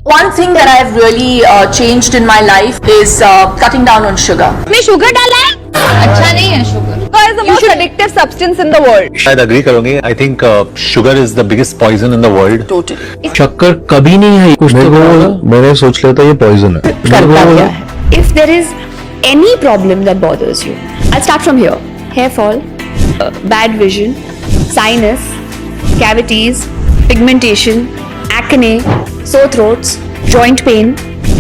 One thing that I've really changed in my life is cutting down on sugar. में sugar डाला है, अच्छा नहीं है sugar. Sugar is the most addictive substance in the world. शायद agree करोगे. I think sugar is the biggest poison in the world. Totally. शक्कर कभी नहीं है. कुछ तो मैंने सोच लिया था ये पॉइजन है. करता क्या है? If there is any problem that bothers you, I'll start from here. Hair fall, bad vision, sinus, cavities, pigmentation, acne, sore throats, joint pain,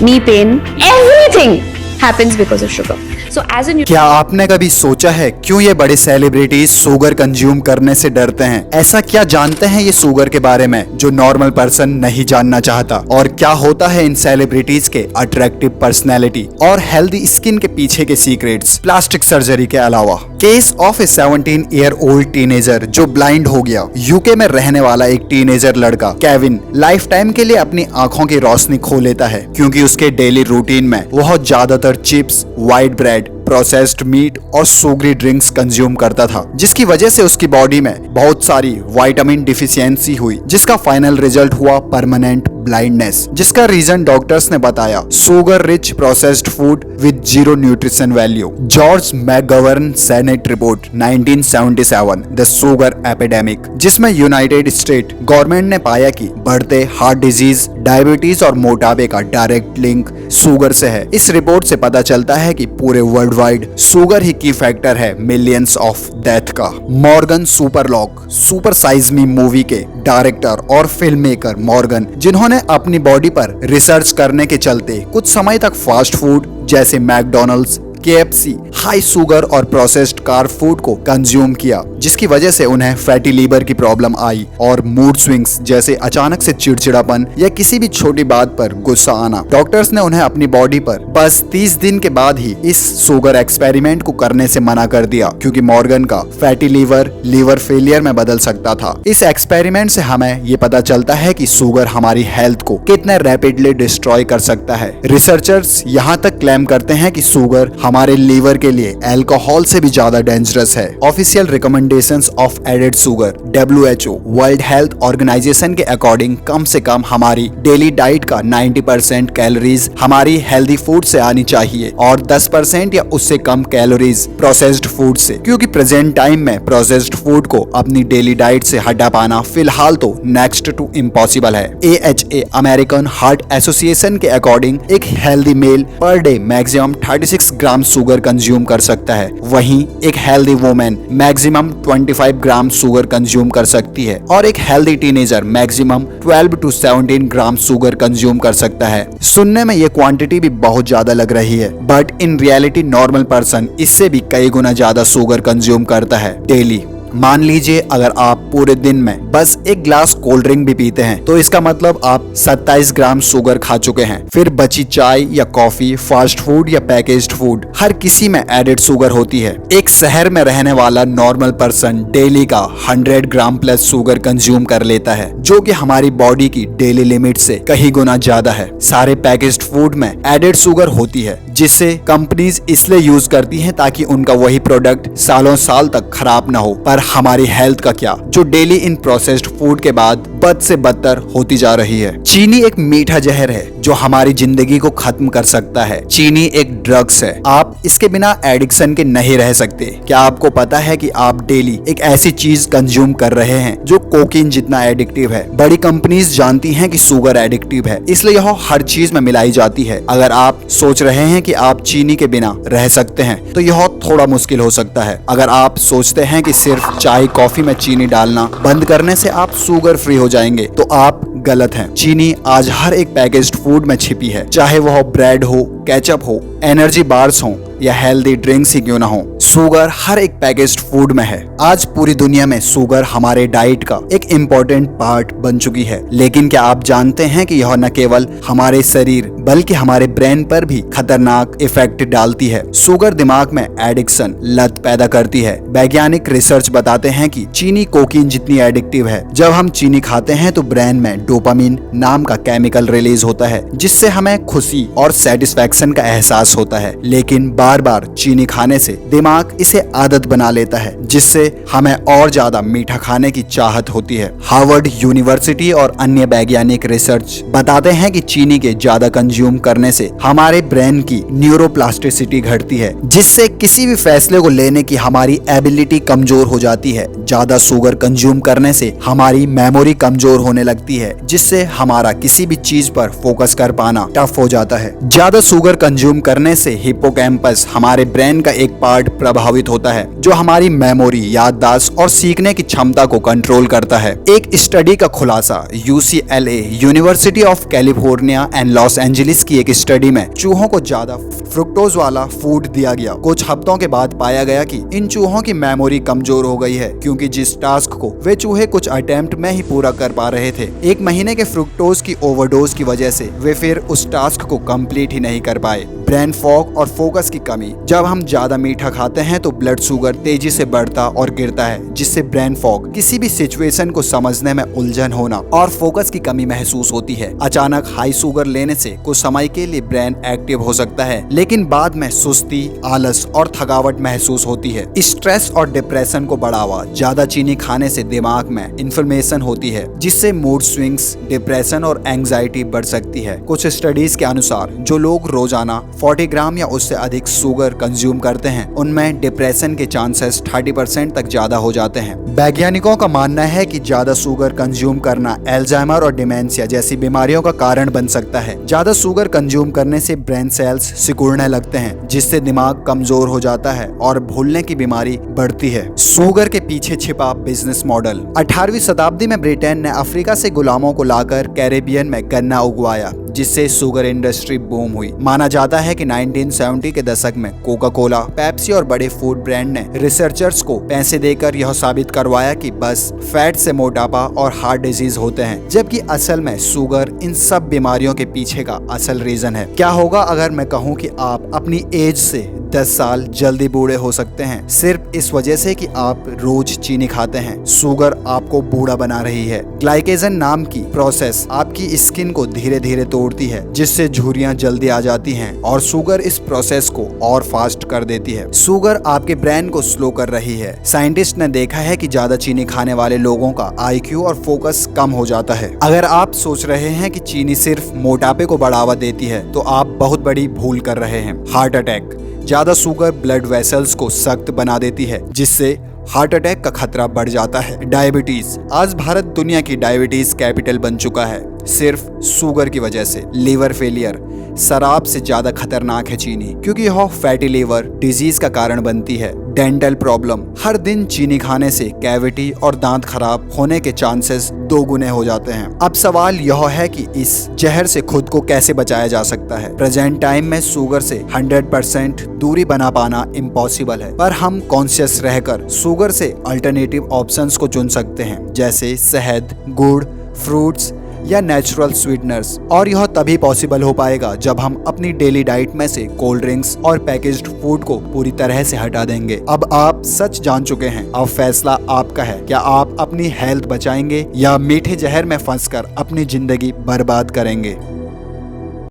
knee pain, everything happens because of sugar. So as a क्या आपने कभी सोचा है क्यों ये बड़े celebrities sugar consume करने से डरते हैं? ऐसा क्या जानते हैं ये शुगर के बारे में जो नॉर्मल पर्सन नहीं जानना चाहता? और क्या होता है इन सेलिब्रिटीज के अट्रैक्टिव पर्सनैलिटी और हेल्दी स्किन के पीछे के सीक्रेट्स प्लास्टिक सर्जरी के अलावा? Case of A 17-year-old teenager जो ब्लाइंड हो गया। यूके में रहने वाला एक टीनेजर लड़का केविन लाइफ टाइम के लिए अपनी आंखों की रोशनी खो लेता है क्योंकि उसके डेली रूटीन में वह ज्यादातर chips, white bread, processed meat और सुगरी ड्रिंक्स कंज्यूम करता था, जिसकी वजह से उसकी बॉडी में बहुत सारी विटामिन डिफिशियंसी हुई, जिसका फाइनल रिजल्ट हुआ परमानेंट ब्लाइंडनेस, जिसका रीजन डॉक्टर्स ने बताया sugar rich processed food with zero nutrition value. George McGovern senate report 1977 the sugar epidemic, जिसमें यूनाइटेड स्टेट गवर्नमेंट ने पाया कि बढ़ते हार्ट डिजीज, डायबिटीज और मोटापे का डायरेक्ट लिंक शुगर से है। इस रिपोर्ट से पता चलता है कि पूरे वर्ल्ड वाइड शुगर ही की फैक्टर है मिलियंस ऑफ डेथ का। मॉर्गन सुपरलॉक सुपर साइज मी मूवी के डायरेक्टर और फिल्म मेकर मॉर्गन, जिन्होंने अपनी बॉडी पर रिसर्च करने के चलते कुछ समय तक फास्ट फूड जैसे मैकडोनल्ड्स, KFC, हाई शुगर और प्रोसेस्ड कार्ब फूड को कंज्यूम किया, जिसकी वजह से उन्हें फैटी लीवर की प्रॉब्लम आई और मूड स्विंग्स जैसे अचानक से चिड़चिड़ापन या किसी भी छोटी बात पर गुस्सा आना। डॉक्टर्स ने उन्हें अपनी बॉडी पर बस 30 दिन के बाद ही इस शुगर एक्सपेरिमेंट को करने से मना कर दिया क्योंकि मॉर्गन का फैटी लीवर फेलियर में बदल सकता था। इस एक्सपेरिमेंट से हमें ये पता चलता है कि शुगर हमारी हेल्थ को कितने रैपिडली डिस्ट्रॉय कर सकता है। रिसर्चर्स यहाँ तक क्लेम करते हैं कि शुगर हमारे लीवर के लिए अल्कोहल से भी ज्यादा डेंजरस है। Official recommendations of added sugar WHO world health organisation के अकॉर्डिंग कम से कम हमारी डेली डाइट का 90% कैलोरीज हमारी हेल्दी फूड से आनी चाहिए और 10% या उससे कम कैलोरीज प्रोसेस्ड फूड से, क्योंकि प्रेजेंट टाइम में प्रोसेस्ड फूड को अपनी डेली डाइट से हटा पाना फिलहाल तो नेक्स्ट टू इम्पॉसिबल है। AHA अमेरिकन हार्ट एसोसिएशन के अकॉर्डिंग एक healthy male per day maximum 36 gram sugar consume कर सकता है, वहीं एक healthy women maximum 25 gram sugar consume कर सकती है और एक healthy teenager maximum 12 to 17 gram sugar consume कर सकता है। सुनने में ये क्वांटिटी भी बहुत ज्यादा लग रही है, but in reality normal person इससे भी कई गुना ज्यादा शुगर कंज्यूम करता है डेली। मान लीजिए अगर आप पूरे दिन में बस एक ग्लास कोल्ड ड्रिंक भी पीते हैं तो इसका मतलब आप 27 ग्राम शुगर खा चुके हैं। फिर बची चाय या कॉफी, फास्ट फूड या पैकेज्ड फूड, हर किसी में एडेड शुगर होती है। एक शहर में रहने वाला नॉर्मल पर्सन डेली का 100 ग्राम प्लस शुगर कंज्यूम कर लेता है, जो कि हमारी बॉडी की डेली लिमिट से कहीं गुना ज्यादा है। सारे पैकेज्ड फूड में एडेड शुगर होती है, जिससे कंपनीज इसलिए यूज करती हैं ताकि उनका वही प्रोडक्ट सालों साल तक खराब ना हो। पर हमारी हेल्थ का क्या, जो डेली इन प्रोसेस्ड फूड के बाद बद से बदतर होती जा रही है। चीनी एक मीठा जहर है जो हमारी जिंदगी को खत्म कर सकता है। चीनी एक ड्रग्स है, आप इसके बिना एडिक्शन के नहीं रह सकते। क्या आपको पता है कि आप डेली एक ऐसी चीज कंज्यूम कर रहे हैं जो कोकीन जितना एडिक्टिव है? बड़ी कंपनीज जानती हैं कि शुगर एडिक्टिव है, इसलिए यह हर चीज में मिलाई जाती है। अगर आप सोच रहे हैं कि आप चीनी के बिना रह सकते हैं तो यह थोड़ा मुश्किल हो सकता है। अगर आप सोचते हैं कि सिर्फ चाय कॉफी में चीनी डालना बंद करने से आप शुगर फ्री हो जाएंगे तो आप गलत हैं। चीनी आज हर एक पैकेज्ड फूड में छिपी है, चाहे वह ब्रेड हो, केचप हो, एनर्जी बार्स हो या हेल्दी ड्रिंक्स ही क्यों ना हो, शुगर हर एक पैकेज्ड फूड में है। आज पूरी दुनिया में शुगर हमारे डाइट का एक इम्पोर्टेंट पार्ट बन चुकी है, लेकिन क्या आप जानते हैं कि यह न केवल हमारे शरीर बल्कि हमारे ब्रेन पर भी खतरनाक इफेक्ट डालती है। शुगर दिमाग में एडिक्शन, लत पैदा करती है। वैज्ञानिक रिसर्च बताते हैं कि चीनी कोकीन जितनी एडिक्टिव है। जब हम चीनी खाते हैं तो ब्रेन में डोपामिन नाम का केमिकल रिलीज होता है, जिससे हमें खुशी और सेटिस्फैक्शन सेटिस्फैक्शन का एहसास होता है, लेकिन बार बार चीनी खाने से दिमाग इसे आदत बना लेता है, जिससे हमें और ज्यादा मीठा खाने की चाहत होती है। हार्वर्ड यूनिवर्सिटी और अन्य वैज्ञानिक रिसर्च बताते हैं कि चीनी के ज्यादा कंज्यूम करने से हमारे ब्रेन की न्यूरोप्लास्टिसिटी घटती है, जिससे किसी भी फैसले को लेने की हमारी एबिलिटी कमजोर हो जाती है। ज्यादा शुगर कंज्यूम करने से हमारी मेमोरी कमजोर होने लगती है, जिससे हमारा किसी भी चीज पर फोकस कर पाना टफ हो जाता है। ज्यादा शुगर कंज्यूम करने से हिप्पोकैम्पस हमारे ब्रेन का एक पार्ट प्रभावित होता है, जो हमारी मेमोरी, याददाश्त और सीखने की क्षमता को कंट्रोल करता है। एक स्टडी का खुलासा UCLA university of California and Los Angeles की एक स्टडी में चूहों को ज्यादा फ्रुक्टोज वाला फूड दिया गया। कुछ हफ्तों के बाद पाया गया कि इन चूहों की मेमोरी कमजोर हो गई है, क्योंकि जिस टास्क को वे चूहे कुछ अटेम्प्ट में ही पूरा कर पा रहे थे, 1 महीने के फ्रुक्टोज की ओवरडोज की वजह से वे फिर उस टास्क को कंप्लीट ही नहीं कर पाए। ब्रेन फॉग और फोकस की कमी। जब हम ज्यादा मीठा खाते हैं तो ब्लड शुगर तेजी से बढ़ता और गिरता है, जिससे ब्रेन फॉग, किसी भी सिचुएशन को समझने में उलझन होना और फोकस की कमी महसूस होती है। अचानक हाई शुगर लेने से कुछ समय के लिए ब्रेन एक्टिव हो सकता है, लेकिन बाद में सुस्ती, आलस और थकावट महसूस होती है। स्ट्रेस और डिप्रेशन को बढ़ावा। ज्यादा चीनी खाने से दिमाग में इन्फ्लेमेशन होती है, जिससे मूड स्विंग्स, डिप्रेशन और एंजाइटी बढ़ सकती है। कुछ स्टडीज के अनुसार जो लोग रोजाना 40 ग्राम या उससे अधिक शुगर कंज्यूम करते हैं, उनमें डिप्रेशन के चांसेस 30% तक ज्यादा हो जाते हैं। वैज्ञानिकों का मानना है कि ज्यादा शुगर कंज्यूम करना एल्जाइमर और डिमेंशिया जैसी बीमारियों का कारण बन सकता है। ज्यादा शुगर कंज्यूम करने से ब्रेन सेल्स सिकुड़ने लगते हैं, जिससे दिमाग कमजोर हो जाता है और भूलने की बीमारी बढ़ती है। शुगर के पीछे छिपा बिजनेस मॉडल। 18वीं शताब्दी में ब्रिटेन ने अफ्रीका से गुलामों को लाकर कैरेबियन में गन्ना उगवाया, जिससे शुगर इंडस्ट्री बूम हुई। माना जाता है कि 1970 के दशक में कोका कोला, पेप्सी और बड़े फूड ब्रांड ने रिसर्चर्स को पैसे देकर यह साबित करवाया कि बस फैट से मोटापा और हार्ट डिजीज होते हैं, जबकि असल में शुगर इन सब बीमारियों के पीछे का असल रीजन है। क्या होगा अगर मैं कहूँ कि आप अपनी एज से 10 साल जल्दी बूढ़े हो सकते हैं, सिर्फ इस वजह से कि आप रोज चीनी खाते हैं। शुगर आपको बूढ़ा बना रही है। ग्लाइकेजन नाम की प्रोसेस आपकी स्किन को धीरे धीरे तोड़ती है, जिससे झुर्रियां जल्दी आ जाती हैं, और शुगर इस प्रोसेस को और फास्ट कर देती है। शुगर आपके ब्रेन को स्लो कर रही है। साइंटिस्ट ने देखा है कि ज्यादा चीनी खाने वाले लोगों का IQ और फोकस कम हो जाता है। अगर आप सोच रहे हैं कि चीनी सिर्फ मोटापे को बढ़ावा देती है, तो आप बहुत बड़ी भूल कर रहे हैं। Heart attack. ज्यादा शुगर ब्लड वेसल्स को सख्त बना देती है, जिससे हार्ट अटैक का खतरा बढ़ जाता है। डायबिटीज। आज भारत दुनिया की डायबिटीज कैपिटल बन चुका है, सिर्फ शुगर की वजह से। Liver failure. शराब से ज्यादा खतरनाक है चीनी, क्योंकि यह फैटी लीवर डिजीज का कारण बनती है। Dental problem. हर दिन चीनी खाने से कैविटी और दांत खराब होने के चांसेस 2 गुने हो जाते हैं। अब सवाल यह है कि इस जहर से खुद को कैसे बचाया जा सकता है। प्रेजेंट टाइम में शुगर से 100% दूरी बना पाना इम्पॉसिबल है, पर हम कॉन्शियस रहकर शुगर से अल्टरनेटिव ऑप्शंस को चुन सकते हैं, जैसे शहद, गुड़, फ्रूट्स या नेचुरल स्वीटनर्स। और यह तभी पॉसिबल हो पाएगा जब हम अपनी डेली डाइट में से कोल्ड ड्रिंक्स और पैकेज्ड फूड को पूरी तरह से हटा देंगे। अब आप सच जान चुके हैं, अब फैसला आपका है। क्या आप अपनी हेल्थ बचाएंगे या मीठे जहर में फंसकर अपनी जिंदगी बर्बाद करेंगे?